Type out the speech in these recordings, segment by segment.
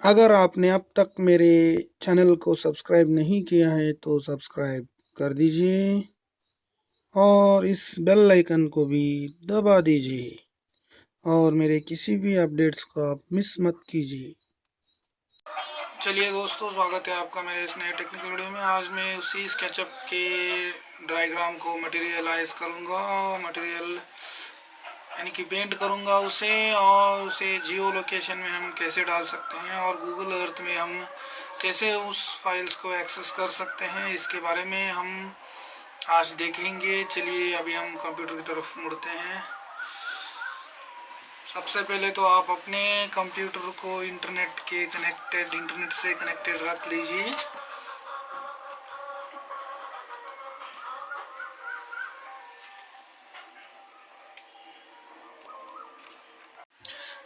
अगर आपने अब तक मेरे चैनल को सब्सक्राइब नहीं किया है तो सब्सक्राइब कर दीजिए और इस बेल आइकन को भी दबा दीजिए और मेरे किसी भी अपडेट्स को आप मिस मत कीजिए। चलिए दोस्तों, स्वागत है आपका मेरे इस नए टेक्निकल वीडियो में। आज मैं उसी स्केचअप के डायग्राम को मटेरियलाइज करूंगा, मटेरियल यानी कि पेंट करूंगा उसे, और उसे जियो लोकेशन में हम कैसे डाल सकते हैं और गूगल अर्थ में हम कैसे उस फाइल्स को एक्सेस कर सकते हैं, इसके बारे में हम आज देखेंगे। चलिए अभी हम कंप्यूटर की तरफ मुड़ते हैं। सबसे पहले तो आप अपने कंप्यूटर को इंटरनेट से कनेक्टेड रख लीजिए।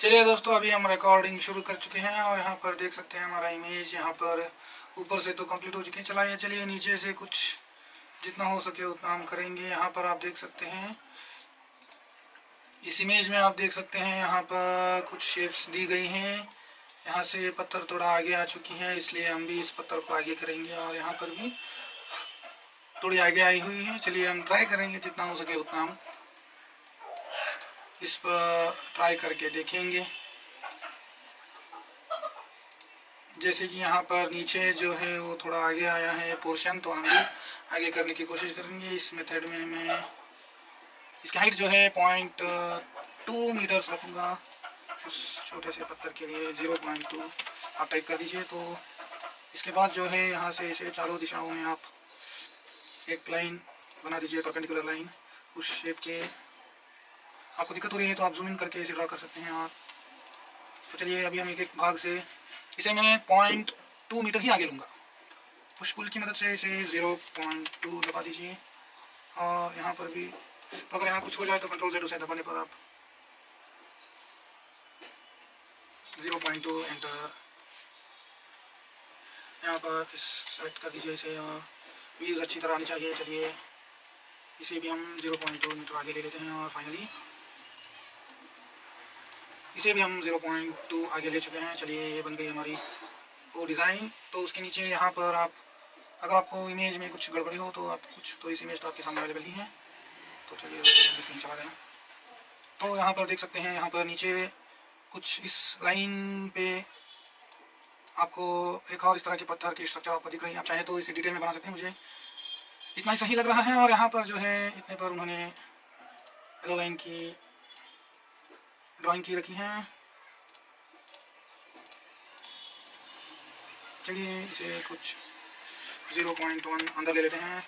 चलिए दोस्तों, अभी हम रिकॉर्डिंग शुरू कर चुके हैं और यहाँ पर देख सकते हैं हमारा इमेज यहाँ पर ऊपर से तो कंप्लीट हो चुके हैं। चलिए नीचे से कुछ जितना हो सके उतना हम करेंगे। यहाँ पर आप देख सकते हैं, इस इमेज में आप देख सकते हैं यहाँ पर कुछ शेप्स दी गई हैं। यहाँ से ये पत्थर थोड़ा आगे आ चुकी है, इसलिए हम भी इस पत्थर को आगे करेंगे और यहाँ पर भी थोड़ी आगे आई हुई है। चलिए हम ट्राई करेंगे, जितना हो सके उतना हम इस पर ट्राई करके देखेंगे। जैसे कि यहाँ पर नीचे जो है वो थोड़ा आगे आया है पोर्शन, तो हम भी आगे करने की कोशिश करेंगे। इस मेथड में मैं इसकी हाइट जो है 0.2 मीटर्स रखूँगा। उस छोटे से पत्थर के लिए 0.2 आप टाइप कर दीजिए। तो इसके बाद जो है यहाँ से इसे चारों दिशाओं में आप एक लाइन बना दीजिए, परपेंडिकुलर लाइन उस शेप के। आपको दिक्कत हो रही है तो आप जूम इन करके इसे ड्रा कर सकते हैं आप। तो चलिए अभी हम एक एक भाग से इसे मैं 0.2 मीटर ही आगे लूँगा। पुश पुल की मदद से इसे 0.2 दबा दीजिए और यहाँ पर भी। तो अगर यहाँ कुछ हो जाए तो कंट्रोल Z से दबाने पर आप 0.2 एंटर यहाँ पर सेलेक्ट कर दीजिए इसे, और व्यूज़ अच्छी तरह आनी चाहिए। चलिए इसे भी हम 0.2 मीटर आगे ले लेते हैं और फाइनली इसे भी हम 0.2 आगे ले चुके हैं। चलिए ये बन गई हमारी वो डिज़ाइन। तो उसके नीचे यहाँ पर आप, अगर आपको इमेज में कुछ गड़बड़ी हो तो आप कुछ, तो इस इमेज तो आपके सामने अवेलेबल ही है। तो चलिए स्क्रीन चला गया। तो यहाँ पर देख सकते हैं, यहाँ पर नीचे कुछ इस लाइन पे आपको एक और इस तरह के पत्थर की स्ट्रक्चर आपको दिख रही है। आप चाहे तो इसे डिटेल में बना सकते हैं, मुझे इतना ही सही लग रहा है। और यहाँ पर जो है इतने पर उन्होंने येलो लाइन की ड्राइंग की रखी है। चलिए इसे कुछ 0.1 अंदर ले लेते हैं,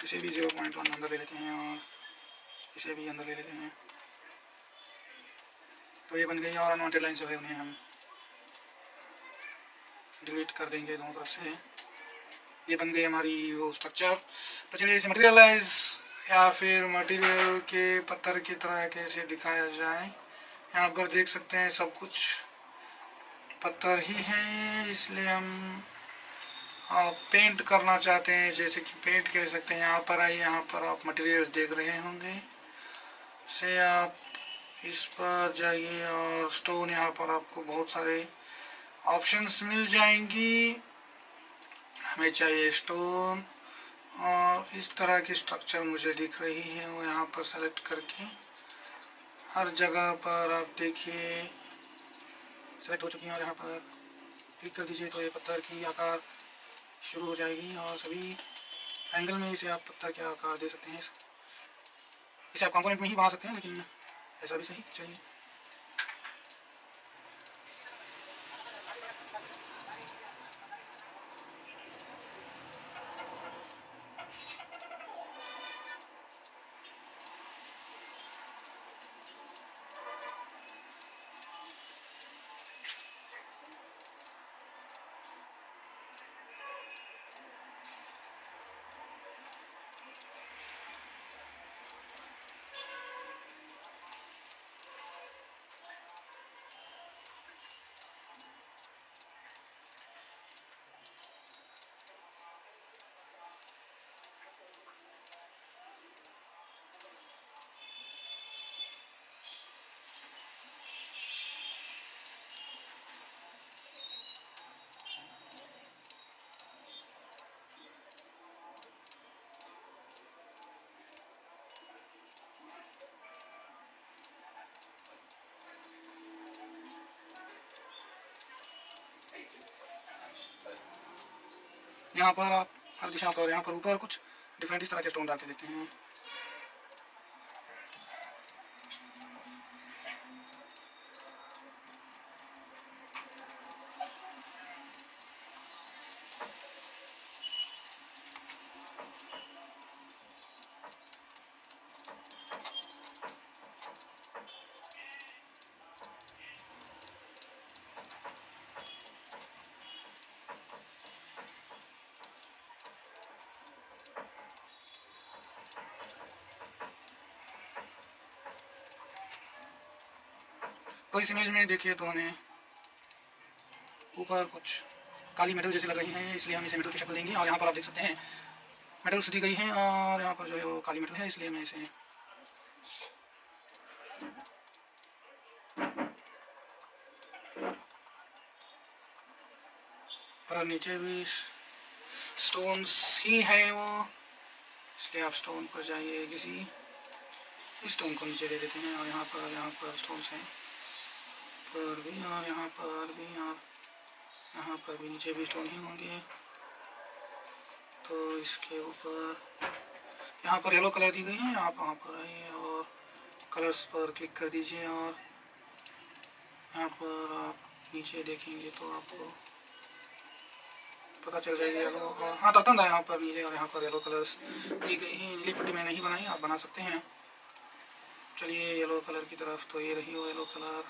इसे भी 0.1 अंदर ले लेते हैं और इसे भी अंदर ले लेते हैं। तो ये बन गई, और अनवांटेड लाइन जो है उन्हें हम डिलीट कर देंगे दोनों तरफ से। ये बन गई हमारी वो स्ट्रक्चर। तो चलिए इसे मटेरियलाइज या फिर मटेरियल के पत्थर की तरह कैसे दिखाया जाए। यहाँ पर देख सकते हैं सब कुछ पत्थर ही है, इसलिए हम पेंट करना चाहते हैं, जैसे कि पेंट कह सकते हैं। यहाँ पर आइए, यहाँ पर आप मटेरियल्स देख रहे होंगे, से आप इस पर जाइए और स्टोन, यहाँ पर आपको बहुत सारे ऑप्शंस मिल जाएंगी। हमें चाहिए स्टोन, और इस तरह की स्ट्रक्चर मुझे दिख रही है, वो यहाँ पर सेलेक्ट करके हर जगह पर आप देखिए सेलेक्ट हो चुकी हैं। और यहाँ पर क्लिक कर दीजिए तो ये पत्थर की आकार शुरू हो जाएगी, और सभी एंगल में इसे आप पत्थर के आकार दे सकते हैं। इसे आप कंपोनेंट में ही बना सकते हैं, लेकिन ऐसा भी सही। चलिए यहाँ पर आप हर दिशा पर, यहाँ पर ऊपर कुछ डिफरेंट इस तरह के स्टोन डाल के देखते हैं। तो इस इमेज में देखिए तो हमें ऊपर कुछ काली मेटल जैसे लग रही हैं, इसलिए हम इसे मेटल की शक्ल देंगे। और यहाँ पर आप देख सकते हैं मेटल्स दी गई हैं, और यहाँ पर जो है वो काली मेटल है, इसलिए मैं इसे और नीचे भी स्टोन्स ही हैं वो, इसलिए आप स्टोन पर जाइए, किसी स्टोन को नीचे दे देते हैं। और यहाँ पर स्टोन्स हैं पर भी, और यहाँ पर भी, और यहाँ पर भी नीचे भी स्टोन ही होंगे। तो इसके ऊपर यहाँ पर येलो कलर दी गई है, आप वहाँ पर आइए और कलर्स पर क्लिक कर दीजिए, और यहाँ पर आप नीचे देखेंगे तो आपको पता चल जाएगी येलो, और हाँ ततंद है यहाँ पर नीले, और यहाँ पर येलो कलर्स दी गई हैं। नीली पट्टी मैंने नहीं बनाई, आप बना सकते हैं। चलिए येलो कलर की तरफ, तो ये रही वो येलो कलर।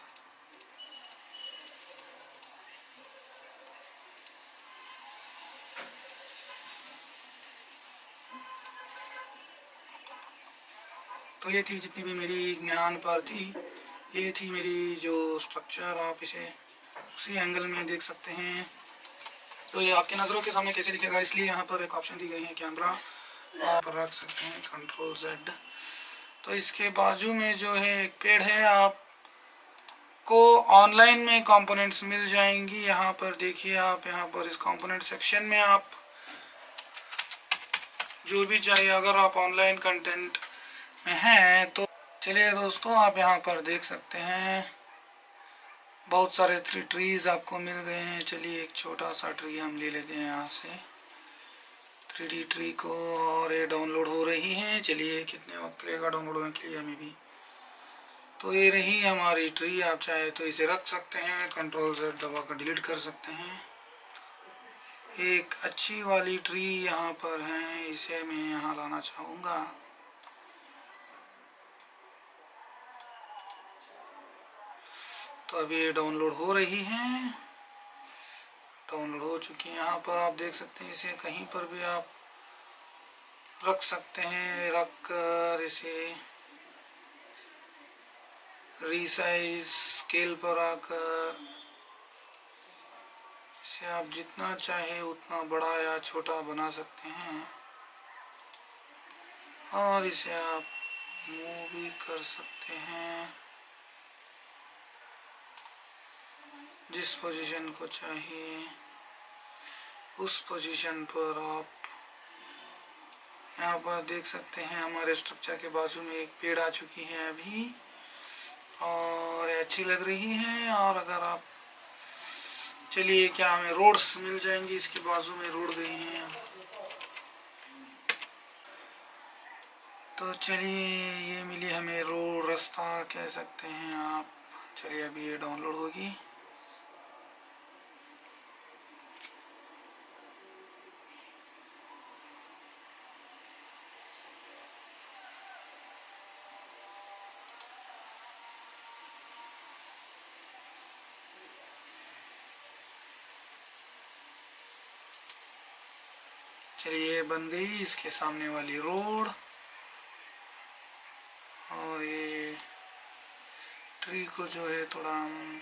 तो ये थी जितनी भी मेरी ज्ञान पर थी, ये थी मेरी जो स्ट्रक्चर, आप इसे उसी एंगल में देख सकते हैं। तो ये आपके नज़रों के सामने कैसे दिखेगा, इसलिए यहाँ पर एक ऑप्शन दी गई है कैमरा, आप रख सकते हैं कंट्रोल Z। तो इसके बाजू में जो है एक पेड़ है, आपको ऑनलाइन में कंपोनेंट्स मिल जाएंगी। यहाँ पर देखिए आप, यहाँ पर इस कंपोनेंट सेक्शन में आप जो भी चाहिए, अगर आप ऑनलाइन कंटेंट में हैं तो चलिए दोस्तों, आप यहाँ पर देख सकते हैं बहुत सारे ट्रीज आपको मिल गए हैं। चलिए एक छोटा सा ट्री हम ले लेते हैं यहाँ से 3D ट्री को, और ये डाउनलोड हो रही है। चलिए कितने वक्त लगेगा डाउनलोड होने के लिए हमें भी। तो ये रही हमारी ट्री, आप चाहे तो इसे रख सकते हैं, कंट्रोल Z दबा कर डिलीट कर सकते हैं। एक अच्छी वाली ट्री यहाँ पर है, इसे मैं यहाँ लाना चाहूँगा। तो अभी ये डाउनलोड हो रही है, डाउनलोड हो चुकी है। यहाँ पर आप देख सकते हैं, इसे कहीं पर भी आप रख सकते हैं, रख कर इसे रीसाइज स्केल पर आकर इसे आप जितना चाहे उतना बड़ा या छोटा बना सकते हैं, और इसे आप मूव भी कर सकते हैं जिस पोजीशन को चाहिए उस पोजीशन पर। आप यहाँ पर देख सकते हैं हमारे स्ट्रक्चर के बाजू में एक पेड़ आ चुकी है अभी, और अच्छी लग रही है। और अगर आप चलिए, क्या हमें रोड्स मिल जाएंगी, इसके बाजू में रोड गई हैं। तो चलिए ये मिली हमें रोड, रास्ता कह सकते हैं आप। चलिए अभी ये डाउनलोड होगी। चलिए बन गई इसके सामने वाली रोड, और ये ट्री को जो है थोड़ा हम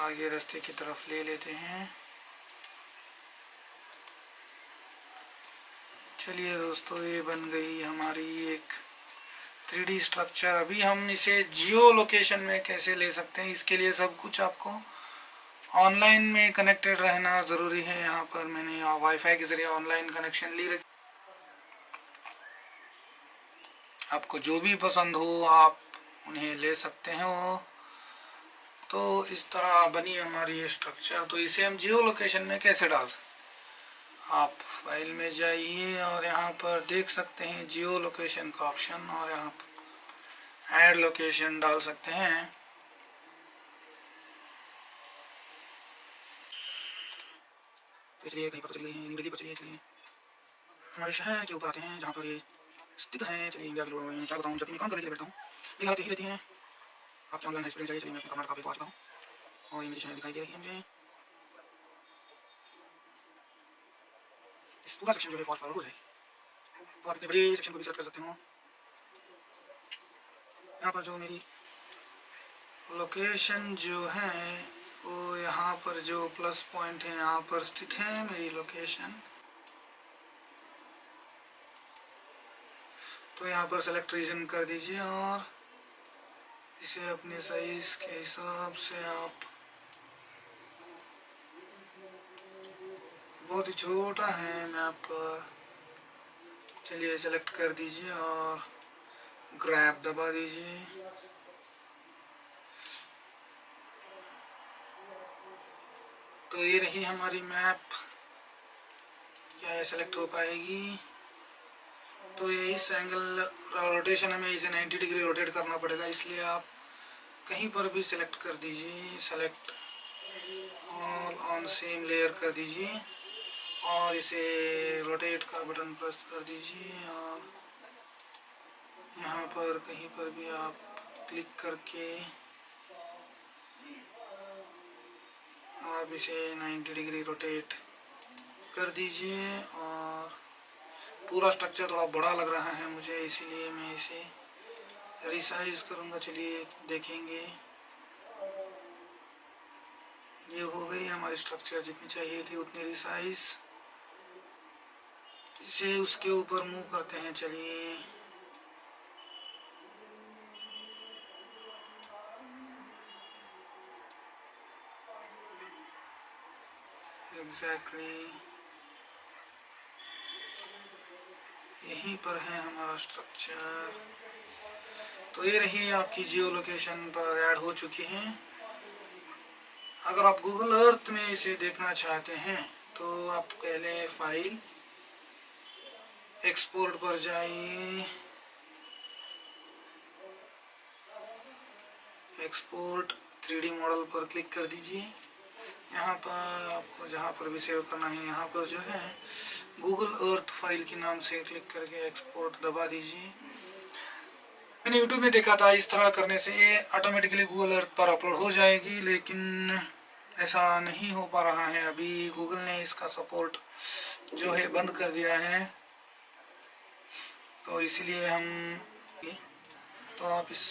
आगे रास्ते की तरफ ले लेते हैं। चलिए दोस्तों, ये बन गई हमारी एक 3D स्ट्रक्चर। अभी हम इसे जियो लोकेशन में कैसे ले सकते हैं, इसके लिए सब कुछ आपको ऑनलाइन में कनेक्टेड रहना ज़रूरी है। यहाँ पर मैंने वाईफाई के ज़रिए ऑनलाइन कनेक्शन ली रखी। आपको जो भी पसंद हो आप उन्हें ले सकते हो। तो इस तरह बनी हमारी ये स्ट्रक्चर। तो इसे हम जियो लोकेशन में कैसे डाल सकते, आप फाइल में जाइए और यहाँ पर देख सकते हैं जियो लोकेशन का ऑप्शन, और यहाँ पर ऐड लोकेशन डाल सकते हैं। इसलिए कहीं पर चलिए, न्यू दिल्ली पर चलिए, चलिए हमारे शहर के ऊपर आते हैं जहाँ पर ये स्थित है। चलिए इंडिया की क्या बताऊँ, जब मैं काम करने के लिए बैठता हूँ ये आती ही रहती हैं। आपके ऑनलाइन एक्सपीरियंस चाहिए, चलिए मैं अपने कर्नाटका पे पहुँचता हूँ और ये मेरी शहर दिखाई दे रही है मुझे। इस पूरा सेक्शन जो है फास्ट फॉरवर्ड है, तो आप इतने बड़े सेक्शन को भी सेलेक्ट कर सकते हो। यहाँ पर जो मेरी लोकेशन जो है वो यहाँ पर जो प्लस पॉइंट है यहाँ पर स्थित है मेरी लोकेशन। तो यहाँ पर सेलेक्ट रीजन कर दीजिए और इसे अपने साइज के हिसाब से आप, बहुत ही छोटा है मैप पर, चलिए सेलेक्ट कर दीजिए और ग्रैब दबा दीजिए। तो ये रही हमारी मैप। क्या ये सेलेक्ट हो पाएगी? तो ये इस एंगल रोटेशन हमें इसे 90 डिग्री रोटेट करना पड़ेगा, इसलिए आप कहीं पर भी सेलेक्ट कर दीजिए, select all on same layer कर दीजिए और इसे रोटेट का बटन प्रेस कर दीजिए और यहाँ पर कहीं पर भी आप क्लिक करके आप इसे 90 डिग्री रोटेट कर दीजिए। और पूरा स्ट्रक्चर थोड़ा बड़ा लग रहा है मुझे, इसीलिए मैं इसे रिसाइज करूँगा। चलिए देखेंगे, ये हो गई हमारी स्ट्रक्चर, जितनी चाहिए थी उतनी रिसाइज। इसे उसके ऊपर मूव करते हैं। चलिए एग्जैक्टली यहीं पर है हमारा स्ट्रक्चर। तो ये रही आपकी जियो लोकेशन पर ऐड हो चुकी हैं। अगर आप गूगल अर्थ में इसे देखना चाहते हैं तो आप पहले फाइल एक्सपोर्ट पर जाइए, एक्सपोर्ट 3D मॉडल पर क्लिक कर दीजिए। यहाँ पर आपको जहाँ पर भी सेव करना है यहाँ पर जो है गूगल अर्थ फाइल के नाम से क्लिक करके एक्सपोर्ट दबा दीजिए। मैंने यूट्यूब में देखा था इस तरह करने से ये ऑटोमेटिकली गूगल अर्थ पर अपलोड हो जाएगी, लेकिन ऐसा नहीं हो पा रहा है। अभी गूगल ने इसका सपोर्ट जो है बंद कर दिया है, तो इसलिए हम, तो आप इस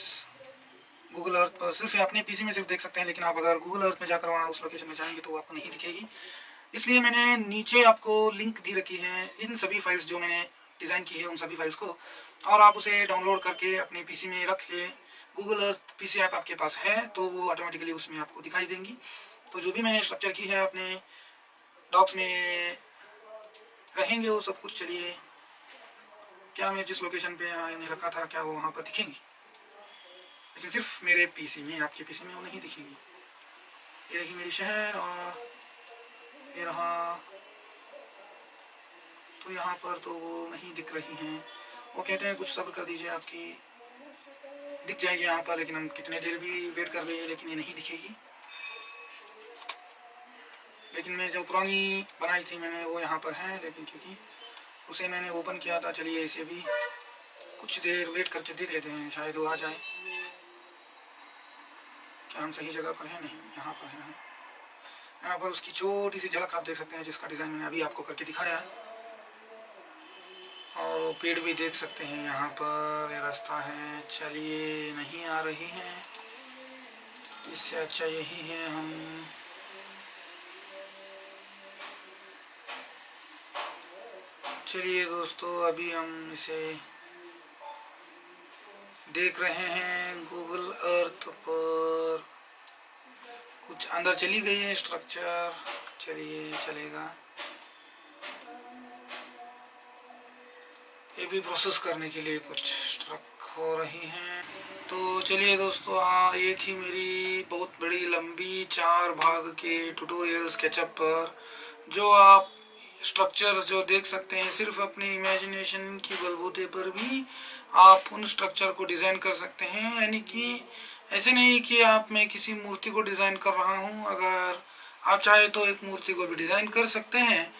गूगल अर्थ पर सिर्फ अपने पीसी में सिर्फ देख सकते हैं, लेकिन आप अगर गूगल अर्थ में जाकर वहाँ उस लोकेशन में जाएंगे तो वो आपको नहीं दिखेगी। इसलिए मैंने नीचे आपको लिंक दी रखी है इन सभी फाइल्स जो मैंने डिज़ाइन की है उन सभी फाइल्स को, और आप उसे डाउनलोड करके अपने पीसी में रख के, गूगल अर्थ पीसी ऐप आपके पास है तो वो ऑटोमेटिकली उसमें आपको दिखाई देंगी। तो जो भी मैंने स्ट्रक्चर की है अपने डॉक्स में रहेंगे वो सब कुछ। चलिए क्या मैं जिस लोकेशन पे मैंने रखा था क्या वो वहाँ पर दिखेंगी, लेकिन सिर्फ मेरे पीसी में, आपके पीसी में वो नहीं दिखेगी। ये रही मेरी शहर और ये रहा, तो यहाँ पर तो वो नहीं दिख रही हैं। वो कहते हैं कुछ सब्र कर दीजिए, आपकी दिख जाएगी यहाँ पर, लेकिन हम कितने देर भी वेट कर लिए लेकिन ये नहीं दिखेगी। लेकिन मैं जो पुरानी बनाई थी मैंने वो यहाँ पर है, लेकिन क्योंकि उसे मैंने ओपन किया था। चलिए इसे भी कुछ देर वेट करके देख लेते हैं, शायद वो आ जाए। क्या हम सही जगह पर हैं? नहीं, यहाँ पर हैं। यहाँ पर उसकी छोटी सी झलक आप देख सकते हैं, जिसका डिज़ाइन मैंने अभी आपको करके दिखाया है। और पेड़ भी देख सकते हैं यहाँ पर, ये रास्ता है। चलिए नहीं आ रही है, इससे अच्छा यही है हम चलिए दोस्तों अभी हम इसे देख रहे हैं गूगल अर्थ पर। कुछ अंदर चली गई है स्ट्रक्चर, चलिए चलेगा। ये भी प्रोसेस करने के लिए कुछ स्ट्रक हो रही हैं। तो चलिए दोस्तों, ये थी मेरी बहुत बड़ी लंबी 4 भाग के ट्यूटोरियल स्केचअप पर, जो आप स्ट्रक्चर्स जो देख सकते हैं सिर्फ अपनी इमेजिनेशन की बलबूते पर भी आप उन स्ट्रक्चर को डिज़ाइन कर सकते हैं। यानी कि ऐसे नहीं कि मैं किसी मूर्ति को डिज़ाइन कर रहा हूँ, अगर आप चाहे तो एक मूर्ति को भी डिज़ाइन कर सकते हैं,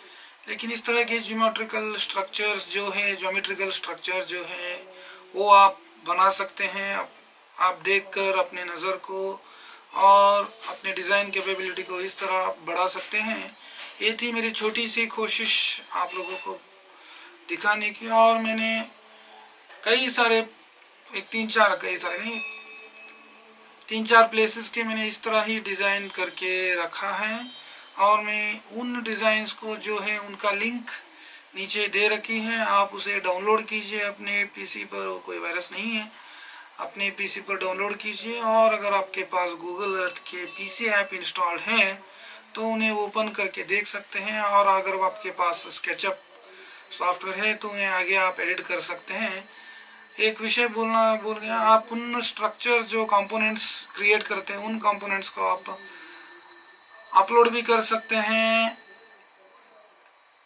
लेकिन इस तरह के ज्योमेट्रिकल स्ट्रक्चर्स जो है, ज्योमेट्रिकल स्ट्रक्चर जो है वो आप बना सकते हैं। आप देखकर अपने नज़र को और अपने डिज़ाइन कैपेबिलिटी को इस तरह बढ़ा सकते हैं। ये थी मेरी छोटी सी कोशिश आप लोगों को दिखाने की, और मैंने कई सारे कई सारे नहीं, 3-4 प्लेसेस के मैंने इस तरह ही डिज़ाइन करके रखा है, और मैं उन डिज़ाइंस को जो है उनका लिंक नीचे दे रखी है। आप उसे डाउनलोड कीजिए अपने पीसी पर, कोई वायरस नहीं है, अपने पीसी पर डाउनलोड कीजिए। और अगर आपके पास गूगल अर्थ के पीसी ऐप इंस्टॉल्ड हैं तो उन्हें ओपन करके देख सकते हैं, और अगर आपके पास स्केचअप सॉफ्टवेयर है तो उन्हें आगे आप एडिट कर सकते हैं। एक विषय भूल गया, आप उन स्ट्रक्चर जो कंपोनेंट्स क्रिएट करते हैं उन कंपोनेंट्स को आप अपलोड भी कर सकते हैं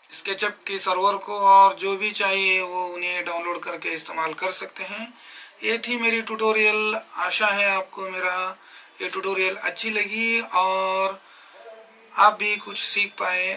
स्केचअप के सर्वर को, और जो भी चाहिए वो उन्हें डाउनलोड करके इस्तेमाल कर सकते हैं। ये थी मेरी ट्यूटोरियल। आशा है आपको मेरा ये ट्यूटोरियल अच्छी लगी और आप भी कुछ सीख पाए।